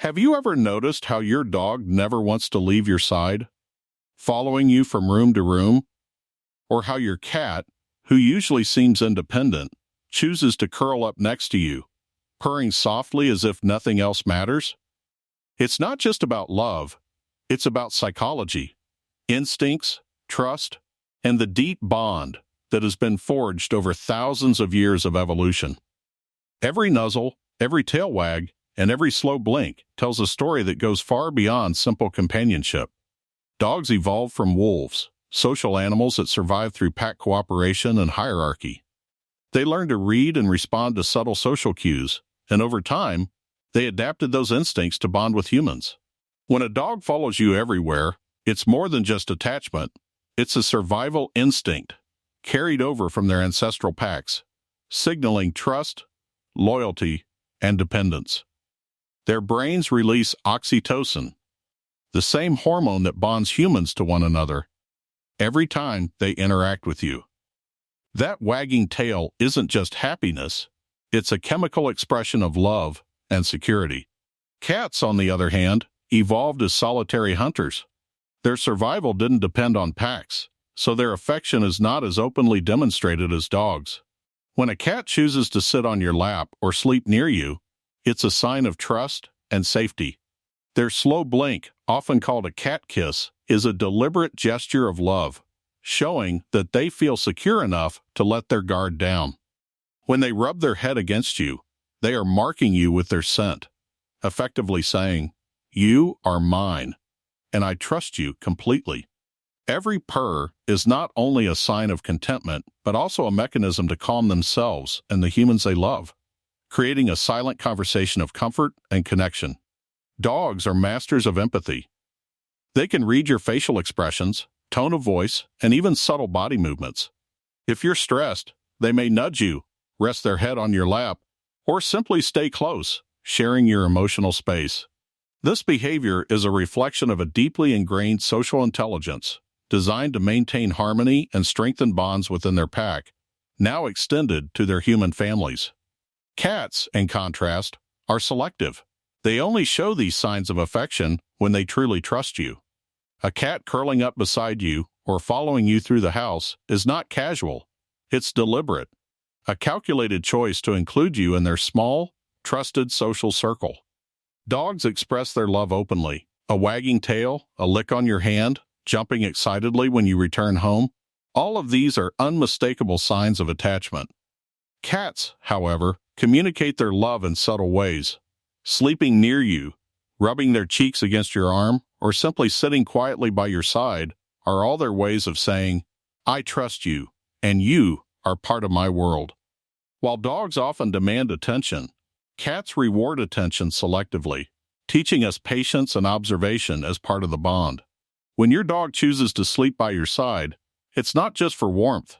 Have you ever noticed how your dog never wants to leave your side, following you from room to room? Or how your cat, who usually seems independent, chooses to curl up next to you, purring softly as if nothing else matters? It's not just about love, it's about psychology, instincts, trust, and the deep bond that has been forged over thousands of years of evolution. Every nuzzle, every tail wag, and every slow blink tells a story that goes far beyond simple companionship. Dogs evolved from wolves, social animals that survived through pack cooperation and hierarchy. They learned to read and respond to subtle social cues, and over time, they adapted those instincts to bond with humans. When a dog follows you everywhere, it's more than just attachment. It's a survival instinct, carried over from their ancestral packs, signaling trust, loyalty, and dependence. Their brains release oxytocin, the same hormone that bonds humans to one another, every time they interact with you. That wagging tail isn't just happiness, it's a chemical expression of love and security. Cats, on the other hand, evolved as solitary hunters. Their survival didn't depend on packs, so their affection is not as openly demonstrated as dogs. When a cat chooses to sit on your lap or sleep near you, it's a sign of trust and safety. Their slow blink, often called a cat kiss, is a deliberate gesture of love, showing that they feel secure enough to let their guard down. When they rub their head against you, they are marking you with their scent, effectively saying, "You are mine, and I trust you completely." Every purr is not only a sign of contentment, but also a mechanism to calm themselves and the humans they love, creating a silent conversation of comfort and connection. Dogs are masters of empathy. They can read your facial expressions, tone of voice, and even subtle body movements. If you're stressed, they may nudge you, rest their head on your lap, or simply stay close, sharing your emotional space. This behavior is a reflection of a deeply ingrained social intelligence, designed to maintain harmony and strengthen bonds within their pack, now extended to their human families. Cats, in contrast, are selective. They only show these signs of affection when they truly trust you. A cat curling up beside you or following you through the house is not casual, it's deliberate, a calculated choice to include you in their small, trusted social circle. Dogs express their love openly. A wagging tail, a lick on your hand, jumping excitedly when you return home. All of these are unmistakable signs of attachment. Cats, however, communicate their love in subtle ways. Sleeping near you, rubbing their cheeks against your arm, or simply sitting quietly by your side are all their ways of saying, "I trust you, and you are part of my world." While dogs often demand attention, cats reward attention selectively, teaching us patience and observation as part of the bond. When your dog chooses to sleep by your side, it's not just for warmth,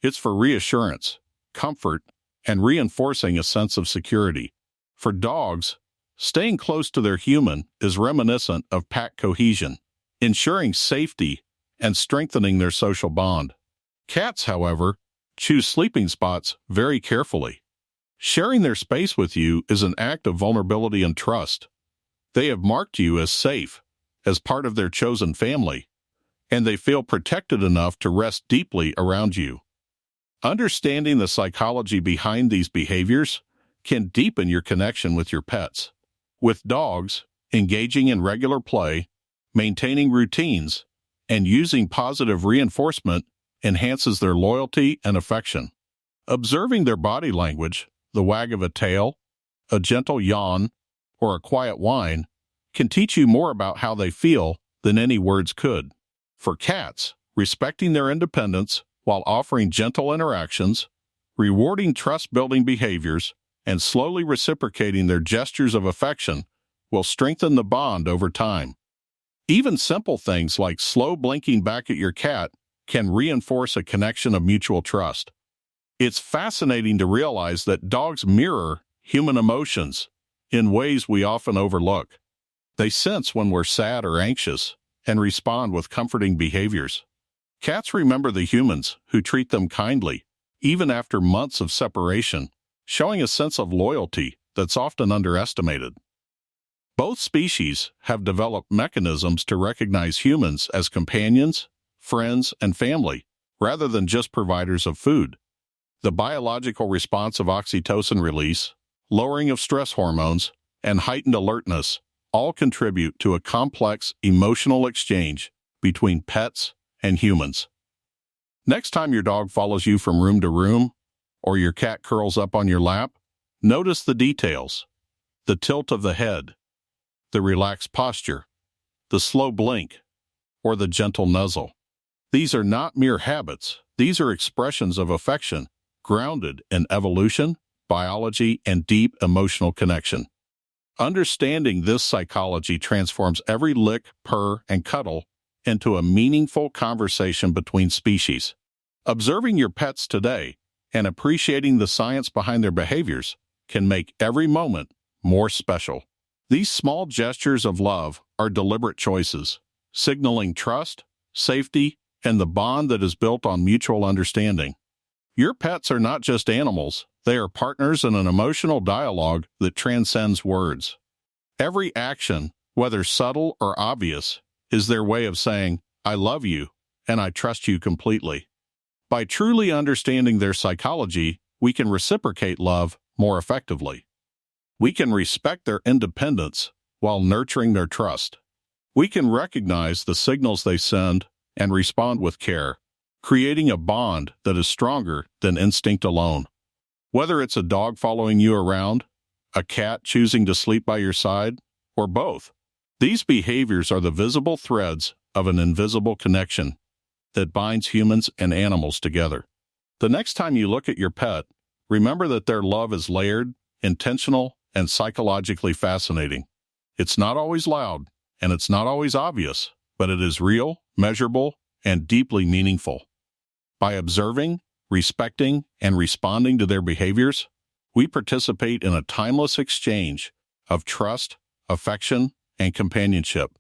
it's for reassurance, comfort, and reinforcing a sense of security. For dogs, staying close to their human is reminiscent of pack cohesion, ensuring safety and strengthening their social bond. Cats, however, choose sleeping spots very carefully. Sharing their space with you is an act of vulnerability and trust. They have marked you as safe, as part of their chosen family, and they feel protected enough to rest deeply around you. Understanding the psychology behind these behaviors can deepen your connection with your pets. With dogs, engaging in regular play, maintaining routines, and using positive reinforcement enhances their loyalty and affection. Observing their body language, the wag of a tail, a gentle yawn, or a quiet whine, can teach you more about how they feel than any words could. For cats, respecting their independence while offering gentle interactions, rewarding trust-building behaviors, and slowly reciprocating their gestures of affection will strengthen the bond over time. Even simple things like slow blinking back at your cat can reinforce a connection of mutual trust. It's fascinating to realize that dogs mirror human emotions in ways we often overlook. They sense when we're sad or anxious and respond with comforting behaviors. Cats remember the humans who treat them kindly, even after months of separation, showing a sense of loyalty that's often underestimated. Both species have developed mechanisms to recognize humans as companions, friends, and family, rather than just providers of food. The biological response of oxytocin release, lowering of stress hormones, and heightened alertness all contribute to a complex emotional exchange between pets and humans. Next time your dog follows you from room to room, or your cat curls up on your lap, notice the details: the tilt of the head, the relaxed posture, the slow blink, or the gentle nuzzle. These are not mere habits. These are expressions of affection, grounded in evolution, biology, and deep emotional connection. Understanding this psychology transforms every lick, purr, and cuddle into a meaningful conversation between species. Observing your pets today and appreciating the science behind their behaviors can make every moment more special. These small gestures of love are deliberate choices, signaling trust, safety, and the bond that is built on mutual understanding. Your pets are not just animals, they are partners in an emotional dialogue that transcends words. Every action, whether subtle or obvious, is their way of saying, "I love you, and I trust you completely." By truly understanding their psychology, we can reciprocate love more effectively. We can respect their independence while nurturing their trust. We can recognize the signals they send and respond with care, creating a bond that is stronger than instinct alone. Whether it's a dog following you around, a cat choosing to sleep by your side, or both, these behaviors are the visible threads of an invisible connection that binds humans and animals together. The next time you look at your pet, remember that their love is layered, intentional, and psychologically fascinating. It's not always loud, and it's not always obvious, but it is real, measurable, and deeply meaningful. By observing, respecting, and responding to their behaviors, we participate in a timeless exchange of trust, affection, and companionship,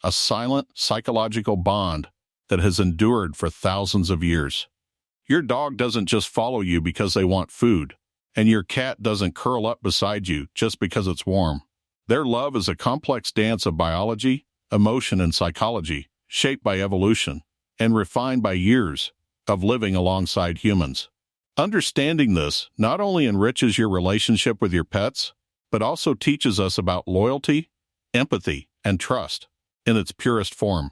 a silent psychological bond that has endured for thousands of years. Your dog doesn't just follow you because they want food, and your cat doesn't curl up beside you just because it's warm. Their love is a complex dance of biology, emotion, and psychology, shaped by evolution and refined by years of living alongside humans. Understanding this not only enriches your relationship with your pets, but also teaches us about loyalty, empathy, and trust in its purest form.